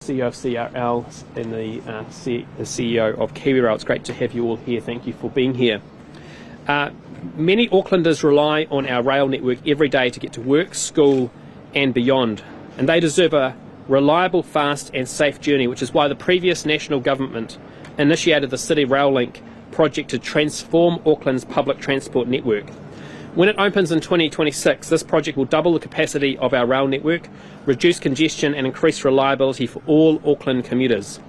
CEO of CRL and the CEO of KiwiRail. It's great to have you all here. Thank you for being here. Many Aucklanders rely on our rail network every day to get to work, school and beyond, and they deserve a reliable, fast and safe journey, which is why the previous national government initiated the City Rail Link project to transform Auckland's public transport network. When it opens in 2026, this project will double the capacity of our rail network, reduce congestion and increase reliability for all Auckland commuters.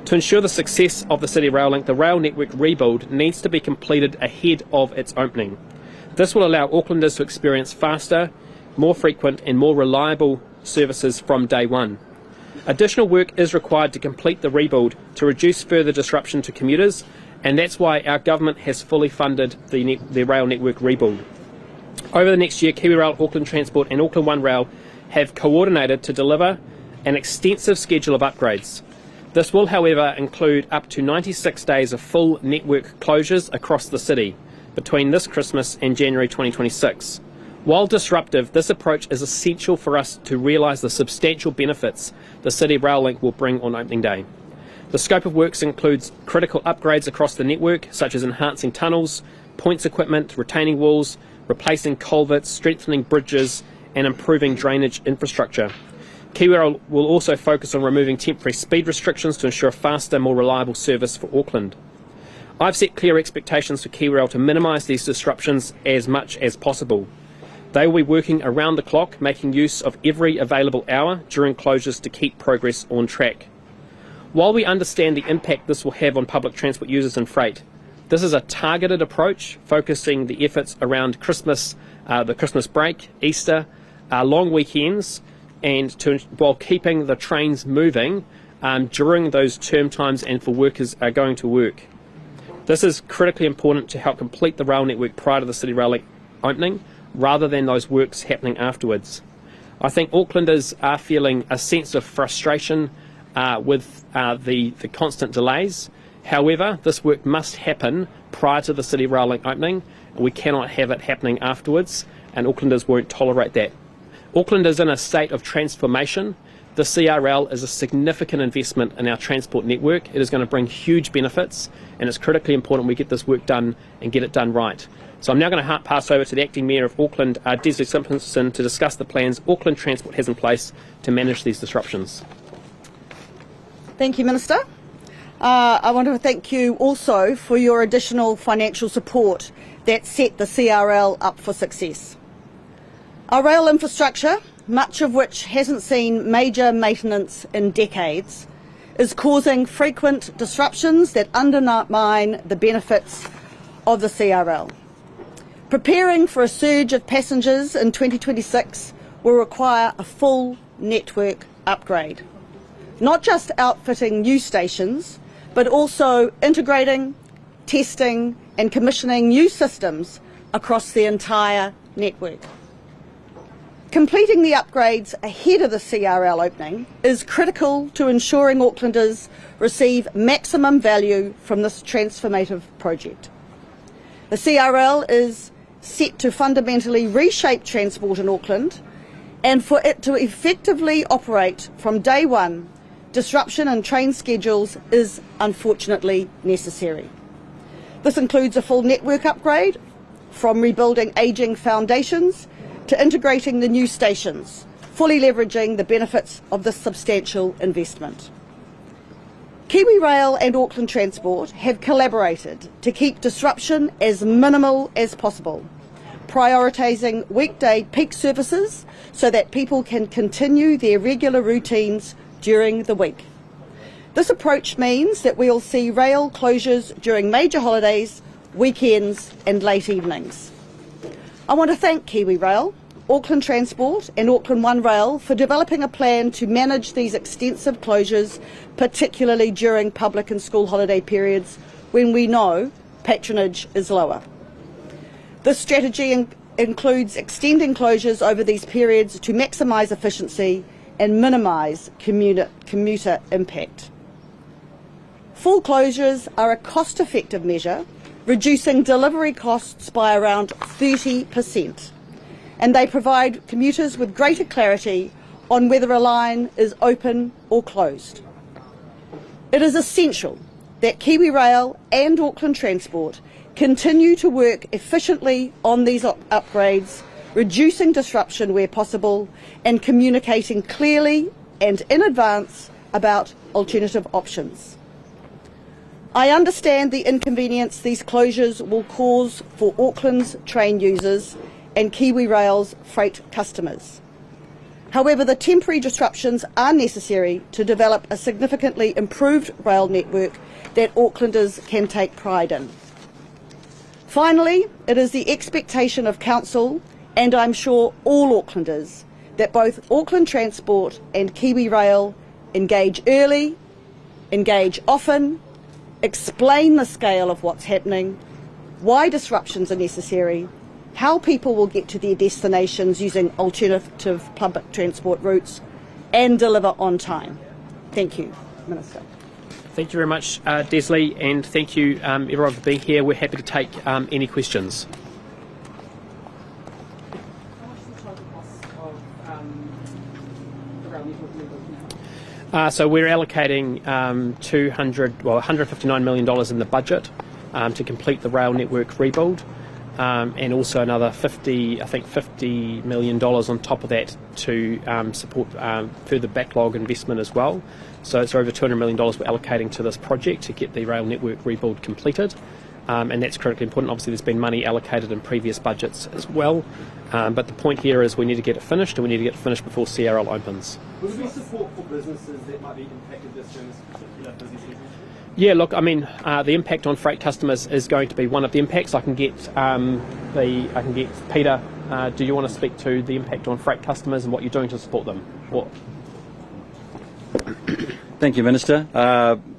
To ensure the success of the City Rail Link, the rail network rebuild needs to be completed ahead of its opening. This will allow Aucklanders to experience faster, more frequent and more reliable services from day one. Additional work is required to complete the rebuild to reduce further disruption to commuters, and that's why our government has fully funded the rail network rebuild. Over the next year, KiwiRail, Auckland Transport and Auckland One Rail have coordinated to deliver an extensive schedule of upgrades. This will, however, include up to 96 days of full network closures across the city between this Christmas and January 2026. While disruptive, this approach is essential for us to realise the substantial benefits the City Rail Link will bring on opening day. The scope of works includes critical upgrades across the network, such as enhancing tunnels, points equipment, retaining walls, replacing culverts, strengthening bridges and improving drainage infrastructure. KiwiRail will also focus on removing temporary speed restrictions to ensure a faster, more reliable service for Auckland. I've set clear expectations for KiwiRail to minimise these disruptions as much as possible. They will be working around the clock, making use of every available hour during closures to keep progress on track. While we understand the impact this will have on public transport users and freight, this is a targeted approach, focusing the efforts around Christmas, the Christmas break, Easter, long weekends, and while keeping the trains moving during those term times and for workers going to work. This is critically important to help complete the rail network prior to the City Rail Link opening, rather than those works happening afterwards. I think Aucklanders are feeling a sense of frustration with the constant delays. However, this work must happen prior to the City Rail Link opening. We cannot have it happening afterwards, and Aucklanders won't tolerate that. Auckland is in a state of transformation. The CRL is a significant investment in our transport network. It is going to bring huge benefits, and it's critically important we get this work done and get it done right. So I'm now going to pass over to the Acting Mayor of Auckland, Desley Simpson, to discuss the plans Auckland Transport has in place to manage these disruptions. Thank you, Minister. I want to thank you also for your additional financial support that set the CRL up for success. Our rail infrastructure, much of which hasn't seen major maintenance in decades, is causing frequent disruptions that undermine the benefits of the CRL. Preparing for a surge of passengers in 2026 will require a full network upgrade. Not just outfitting new stations, but also integrating, testing and commissioning new systems across the entire network. Completing the upgrades ahead of the CRL opening is critical to ensuring Aucklanders receive maximum value from this transformative project. The CRL is set to fundamentally reshape transport in Auckland, and for it to effectively operate from day one, disruption in train schedules is unfortunately necessary. This includes a full network upgrade, from rebuilding ageing foundations to integrating the new stations, fully leveraging the benefits of this substantial investment. KiwiRail and Auckland Transport have collaborated to keep disruption as minimal as possible, prioritising weekday peak services so that people can continue their regular routines during the week. This approach means that we will see rail closures during major holidays, weekends and late evenings. I want to thank KiwiRail, Auckland Transport and Auckland One Rail for developing a plan to manage these extensive closures, particularly during public and school holiday periods when we know patronage is lower. This strategy includes extending closures over these periods to maximise efficiency and minimise commuter impact. Full closures are a cost-effective measure, reducing delivery costs by around 30%, and they provide commuters with greater clarity on whether a line is open or closed. It is essential that Kiwi Rail and Auckland Transport continue to work efficiently on these upgrades, reducing disruption where possible and communicating clearly and in advance about alternative options. I understand the inconvenience these closures will cause for Auckland's train users and Kiwi Rail's freight customers. However, the temporary disruptions are necessary to develop a significantly improved rail network that Aucklanders can take pride in. Finally, it is the expectation of Council, and I'm sure all Aucklanders, that both Auckland Transport and Kiwi Rail engage early, engage often, explain the scale of what's happening, why disruptions are necessary, how people will get to their destinations using alternative public transport routes, and deliver on time. Thank you, Minister. Thank you very much, Desley, and thank you everyone for being here. We're happy to take any questions. So we're allocating $159 million in the budget to complete the rail network rebuild, and also another $50 million on top of that to support further backlog investment as well. So it's over $200 million we're allocating to this project to get the rail network rebuild completed. And that's critically important. Obviously there's been money allocated in previous budgets as well, but the point here is we need to get it finished, and we need to get it finished before CRL opens. Will there be support for businesses that might be impacted during this particular busy season? Yeah, look, I mean, the impact on freight customers is going to be one of the impacts. I can get Peter. Do you want to speak to the impact on freight customers and what you're doing to support them? Thank you, Minister.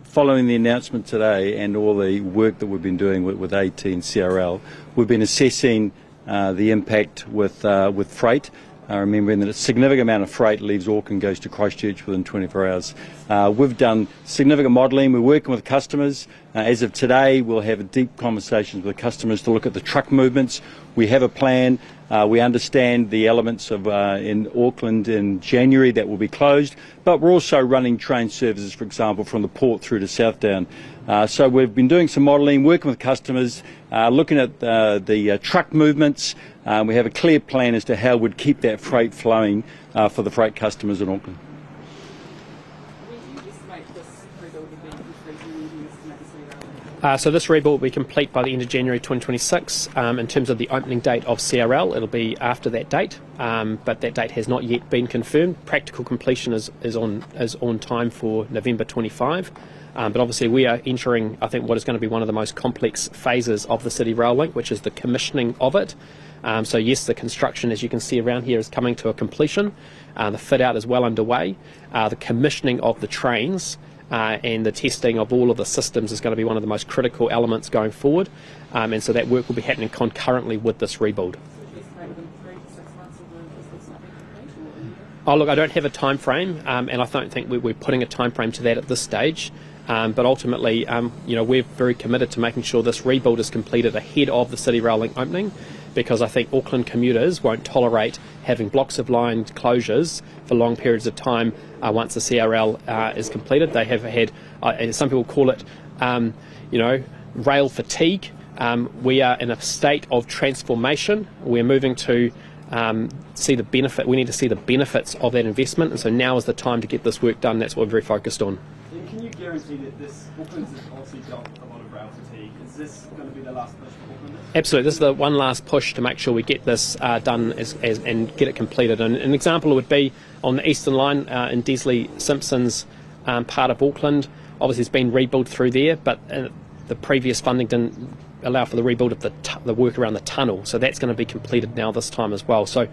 Following the announcement today and all the work that we've been doing with AT and CRL, we've been assessing the impact with freight, remembering that a significant amount of freight leaves Auckland, goes to Christchurch within 24 hours. We've done significant modelling. We're working with customers. As of today, we'll have deep conversations with customers to look at the truck movements. We have a plan. We understand the elements of in Auckland in January that will be closed, but we're also running train services, for example, from the port through to Southdown. So we've been doing some modelling, working with customers, looking at the truck movements. We have a clear plan as to how we'd keep that freight flowing for the freight customers in Auckland. So this rebuild will be complete by the end of January 2026. In terms of the opening date of CRL, it'll be after that date, but that date has not yet been confirmed. Practical completion is on time for November 25, but obviously we are entering, I think, what is going to be one of the most complex phases of the City Rail Link, which is the commissioning of it. So yes, the construction, as you can see around here, is coming to a completion. The fit out is well underway. The commissioning of the trains and the testing of all of the systems is going to be one of the most critical elements going forward, and so that work will be happening concurrently with this rebuild. Oh look, I don't have a time frame, and I don't think we're putting a time frame to that at this stage, but ultimately we're very committed to making sure this rebuild is completed ahead of the City Rail Link opening, because I think Auckland commuters won't tolerate having blocks of line closures for long periods of time once the CRL is completed. They have had, some people call it, rail fatigue. We are in a state of transformation. We're moving to see the benefit. We need to see the benefits of that investment, and so now is the time to get this work done. That's what we're very focused on. Can you guarantee that this Auckland's obviously dealt with a lot of rail fatigue? Is this going to be the last push for Auckland? Absolutely. This is the one last push to make sure we get this done and get it completed. And an example would be on the Eastern Line in Desley Simpson's part of Auckland. Obviously, it's been rebuilt through there, but the previous funding didn't allow for the rebuild of the work around the tunnel. So that's going to be completed now this time as well. So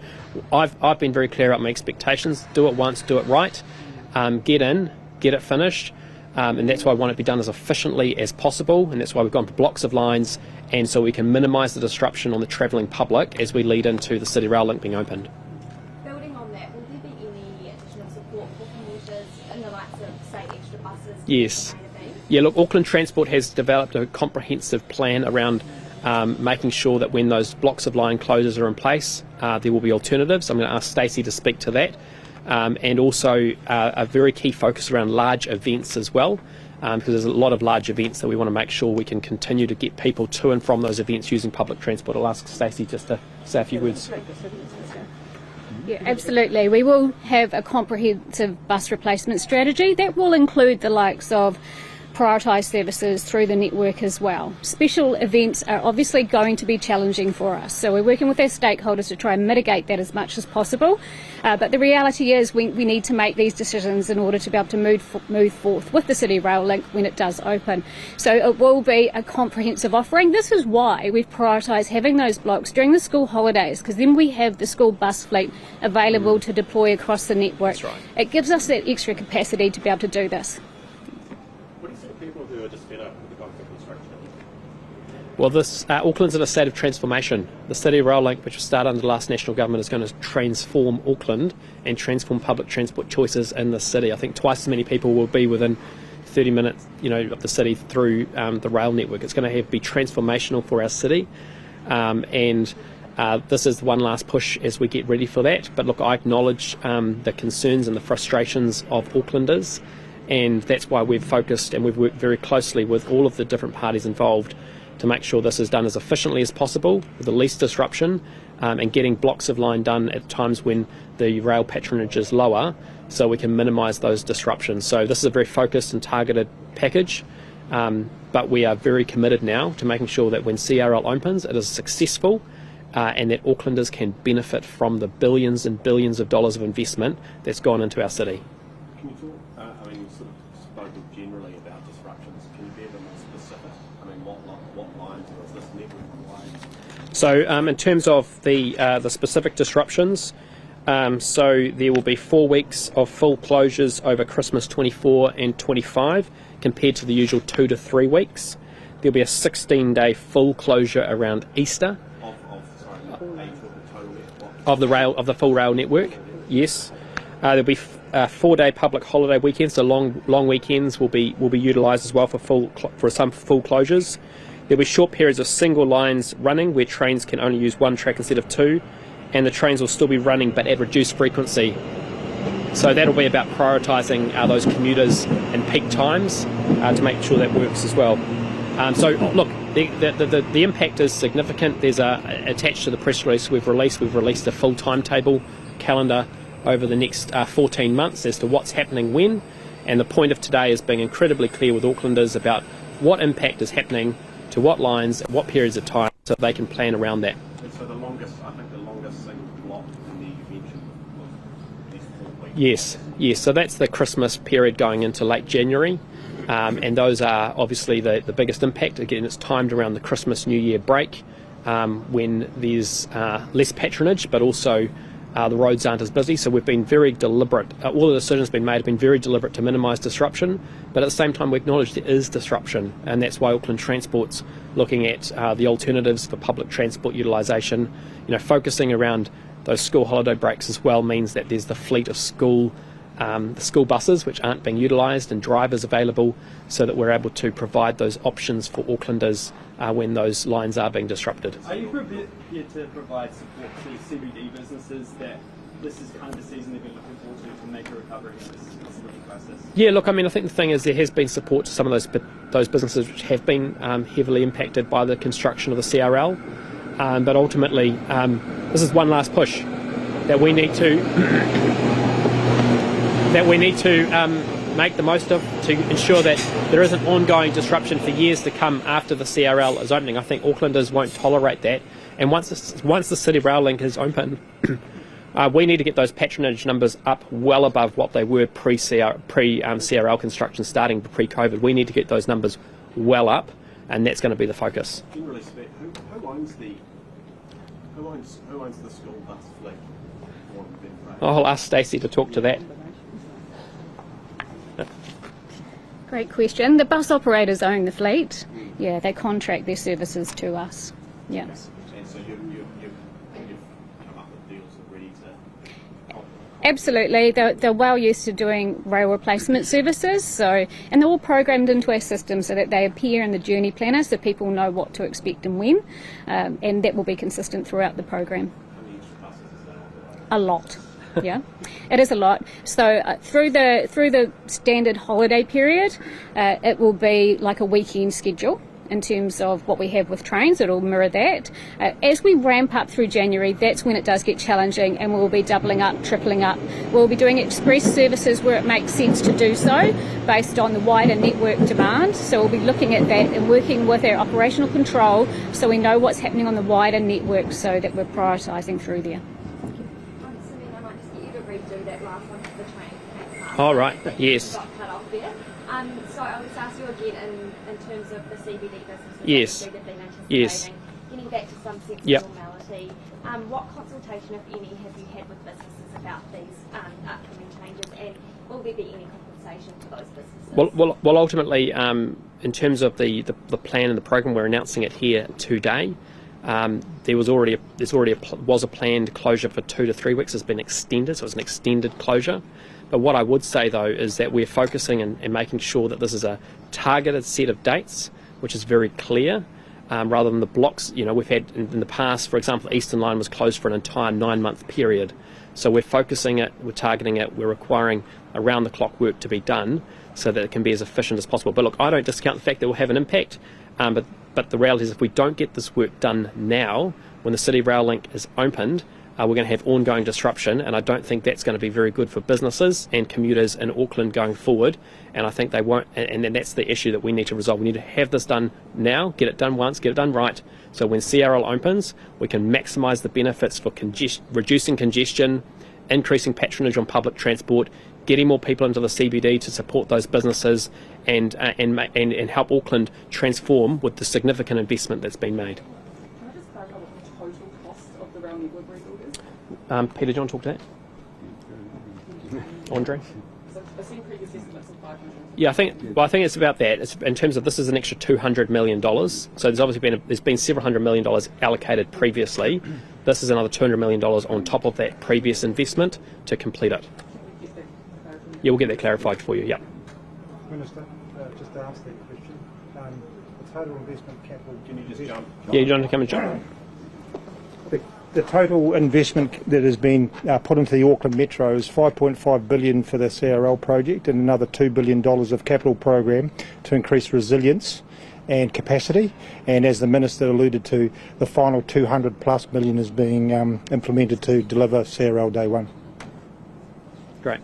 I've been very clear about my expectations. Do it once, do it right. Get in, get it finished. And that's why I want it to be done as efficiently as possible, and that's why we've gone for blocks of lines, and so we can minimise the disruption on the travelling public as we lead into the City Rail Link being opened. Building on that, will there be any additional support for commuters in the likes of, say, extra buses? Yes. Yeah, look, Auckland Transport has developed a comprehensive plan around making sure that when those blocks of line closures are in place, there will be alternatives. I'm going to ask Stacey to speak to that. and also a very key focus around large events as well, because there's a lot of large events that we want to make sure we can continue to get people to and from those events using public transport. I'll ask Stacey just to say a few words. Yeah, absolutely. We will have a comprehensive bus replacement strategy that will include the likes of prioritised services through the network as well. Special events are obviously going to be challenging for us, so we're working with our stakeholders to try and mitigate that as much as possible. But the reality is we need to make these decisions in order to be able to move forth with the City Rail link when it does open. So it will be a comprehensive offering. This is why we've prioritised having those blocks during the school holidays, because then we have the school bus fleet available to deploy across the network. That's right. It gives us that extra capacity to be able to do this. Well, this Auckland's in a state of transformation. The City Rail Link, which was started under the last National Government, is going to transform Auckland and transform public transport choices in the city. I think twice as many people will be within 30 minutes, of the city through the rail network. It's going to be transformational for our city, and this is one last push as we get ready for that. But look, I acknowledge the concerns and the frustrations of Aucklanders, and that's why we've focused and we've worked very closely with all of the different parties involved to make sure this is done as efficiently as possible, with the least disruption, and getting blocks of line done at times when the rail patronage is lower, so we can minimise those disruptions. So this is a very focused and targeted package, but we are very committed now to making sure that when CRL opens, it is successful, and that Aucklanders can benefit from the billions and billions of dollars of investment that's gone into our city. Can you talk, you sort of spoken generally about disruptions. Can you be a bit more specific? What lines does this network provide? So in terms of the specific disruptions, so there will be 4 weeks of full closures over Christmas 24 and 25 compared to the usual 2 to 3 weeks. There'll be a 16-day full closure around Easter of the full rail network. Yes, there'll be 4-day public holiday weekends, so long weekends will be utilised as well for some full closures. There'll be short periods of single lines running where trains can only use 1 track instead of 2, and the trains will still be running but at reduced frequency. So that'll be about prioritising those commuters in peak times to make sure that works as well. So look, the impact is significant. There's attached to the press release we've released a full timetable calendar over the next 14 months as to what's happening when, and the point of today is being incredibly clear with Aucklanders about what impact is happening to what lines at what periods of time, so they can plan around that. And so the longest single block in the mentioned was these 4 weeks. Yes, so that's the Christmas period going into late January, and those are obviously the biggest impact. Again, it's timed around the Christmas New Year break, when there's less patronage, but also the roads aren't as busy. So we've been very deliberate. All the decisions been made have been very deliberate to minimise disruption, but at the same time we acknowledge there is disruption, and that's why Auckland Transport's looking at the alternatives for public transport utilisation. Focusing around those school holiday breaks as well means that there's the fleet of school buses which aren't being utilised and drivers available, so that we're able to provide those options for Aucklanders when those lines are being disrupted. Are you prepared to provide support to CBD businesses that this is kind of the season they've been looking forward to make a recovery in this cost of living crisis? Yeah, look, I think the thing is there has been support to some of those businesses which have been heavily impacted by the construction of the CRL, but ultimately this is one last push that we need to make the most of, to ensure that there isn't ongoing disruption for years to come after the CRL is opening. I think Aucklanders won't tolerate that, and once the City Rail Link is open, we need to get those patronage numbers up well above what they were pre-CRL construction starting pre-COVID. We need to get those numbers well up, and that's going to be the focus. Generally speaking, who owns the school bus fleet? I'll ask Stacey to talk to that. Great question. The bus operators own the fleet. Yeah, they contract their services to us. Yeah. And so you've come up with deals already to help. Absolutely. They're well used to doing rail replacement services, and they're all programmed into our system so that they appear in the journey planner so people know what to expect and when, and that will be consistent throughout the program. How many extra buses is that on the road? A lot. Yeah, it is a lot. So through the standard holiday period, it will be like a weekend schedule in terms of what we have with trains. It'll mirror that. As we ramp up through January, that's when it does get challenging, and we'll be doubling up, tripling up. We'll be doing express services where it makes sense to do so based on the wider network demand. So we'll be looking at that and working with our operational control so we know what's happening on the wider network so that we're prioritising through there. Samina, I might just get you to redo that last one for the train. All right, yes. Got cut off there. So I'll just ask you again in terms of the CBD businesses. Yes. That you've been anticipating, Yes. getting back to some sense Yep. of normality. What consultation, if any, have you had with businesses about these upcoming changes, and will there be any compensation for those businesses? Well, ultimately, in terms of the plan and the program, we're announcing it here today. There was already a planned closure for 2 to 3 weeks. It's been extended, so it's an extended closure. But what I would say, though, is that we're focusing and making sure that this is a targeted set of dates, which is very clear, rather than the blocks. You know, we've had in the past, for example, the Eastern Line was closed for an entire 9-month period. So we're focusing it, we're targeting it, we're requiring around-the-clock work to be done so that it can be as efficient as possible. But look, I don't discount the fact that it will have an impact, but the reality is if we don't get this work done now, when the City Rail Link is opened, we're going to have ongoing disruption, and I don't think that's going to be very good for businesses and commuters in Auckland going forward. And I think they won't, and that's the issue that we need to resolve. We need to have this done now, get it done once, get it done right, so when CRL opens, we can maximise the benefits for reducing congestion, increasing patronage on public transport, getting more people into the CBD to support those businesses, and help Auckland transform with the significant investment that's been made. Can I just clarify what the total cost of the rail network rebuild is? Peter, do you want to talk to that? Andre? So I've seen previous estimates of 500. Yeah, I think it's about that. It's, in terms of this is an extra $200 million. So there's obviously been several $100 million allocated previously. This is another $200 million on top of that previous investment to complete it. Yeah, we'll get that clarified for you. Yeah. Minister, just to answer that question, the total investment capital. Can you just jump? Yeah, you don't want to come and jump. The total investment that has been put into the Auckland Metro is $5.5 billion for the CRL project and another $2 billion of capital program to increase resilience and capacity. And as the Minister alluded to, the final $200+ million is being implemented to deliver CRL Day 1. Great.